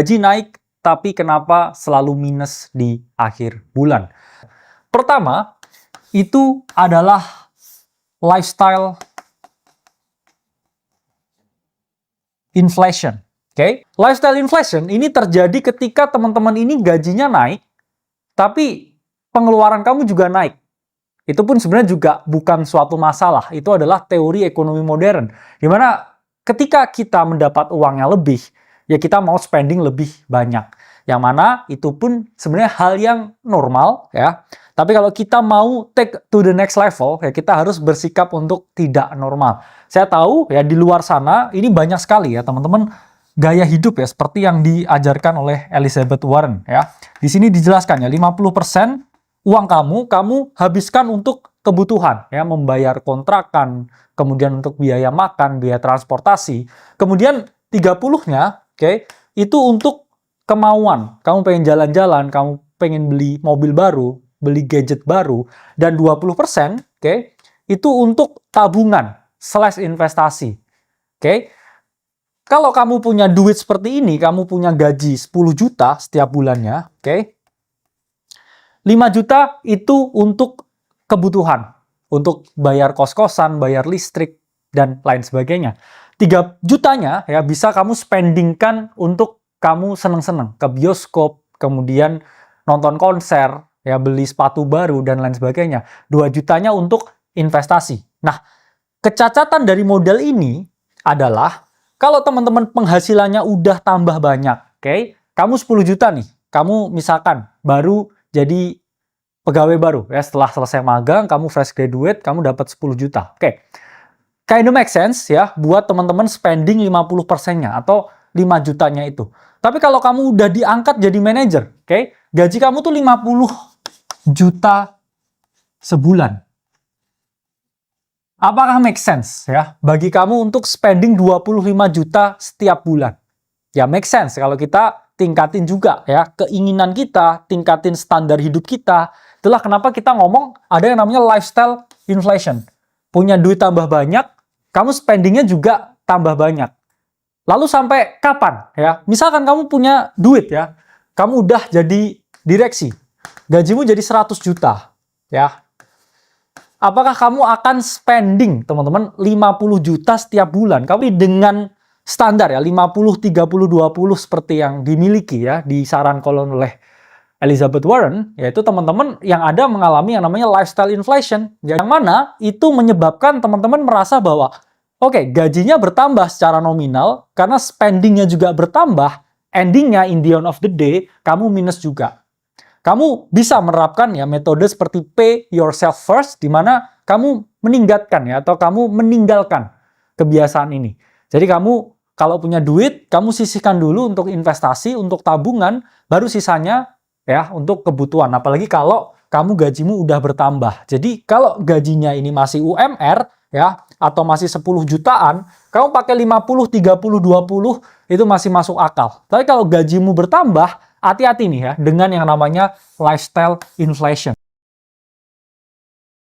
Gaji naik, tapi kenapa selalu minus di akhir bulan? Pertama, itu adalah lifestyle inflation. Oke? Lifestyle inflation ini terjadi ketika teman-teman ini gajinya naik, tapi pengeluaran kamu juga naik. Itu pun sebenarnya juga bukan suatu masalah. Itu adalah teori ekonomi modern. Di mana ketika kita mendapat uangnya lebih, ya kita mau spending lebih banyak. Yang mana itu pun sebenarnya hal yang normal ya. Tapi kalau kita mau take to the next level, ya kita harus bersikap untuk tidak normal. Saya tahu ya di luar sana ini banyak sekali ya teman-teman gaya hidup ya seperti yang diajarkan oleh Elizabeth Warren ya. Di sini dijelaskan ya 50% uang kamu habiskan untuk kebutuhan ya, membayar kontrakan, kemudian untuk biaya makan, biaya transportasi. Kemudian 30-nya itu untuk kemauan. Kamu pengen jalan-jalan, kamu pengen beli mobil baru, beli gadget baru, dan 20% itu untuk tabungan / investasi. Kalau kamu punya duit seperti ini, kamu punya gaji 10 juta setiap bulannya, 5 juta itu untuk kebutuhan, untuk bayar kos-kosan, bayar listrik, dan lain sebagainya. 3 jutanya ya bisa kamu spendingkan untuk kamu seneng-seneng, ke bioskop, kemudian nonton konser, ya beli sepatu baru, dan lain sebagainya. 2 jutanya untuk investasi. Nah, kecacatan dari model ini adalah kalau teman-teman penghasilannya udah tambah banyak, kamu 10 juta nih, kamu misalkan baru jadi pegawai baru ya, setelah selesai magang kamu fresh graduate, kamu dapat 10 juta. Kind of make sense ya buat teman-teman spending 50%-nya atau 5 jutanya itu. Tapi kalau kamu udah diangkat jadi manajer, gaji kamu tuh 50 juta sebulan. Apakah make sense ya bagi kamu untuk spending 25 juta setiap bulan? Ya make sense kalau kita tingkatin juga ya keinginan kita, tingkatin standar hidup kita. Itulah kenapa kita ngomong ada yang namanya lifestyle inflation. Punya duit tambah banyak, kamu spendingnya juga tambah banyak. Lalu sampai kapan ya? Misalkan kamu punya duit ya, kamu udah jadi direksi, gajimu jadi 100 juta ya. Apakah kamu akan spending teman-teman 50 juta setiap bulan? Kamu dengan standar ya 50 30 20 seperti yang dimiliki ya disarankan oleh Elizabeth Warren, yaitu teman-teman yang ada mengalami yang namanya lifestyle inflation, yang mana itu menyebabkan teman-teman merasa bahwa gajinya bertambah secara nominal karena spendingnya juga bertambah, endingnya in the end of the day kamu minus juga. Kamu bisa menerapkan ya metode seperti pay yourself first, di mana kamu meninggalkan ya atau kamu meninggalkan kebiasaan ini. Jadi kamu kalau punya duit, kamu sisihkan dulu untuk investasi, untuk tabungan, baru sisanya ya untuk kebutuhan. Apalagi kalau kamu gajimu udah bertambah. Jadi kalau gajinya ini masih UMR ya atau masih 10 jutaan, kamu pakai 50 30 20 itu masih masuk akal. Tapi kalau gajimu bertambah, hati-hati nih ya dengan yang namanya lifestyle inflation.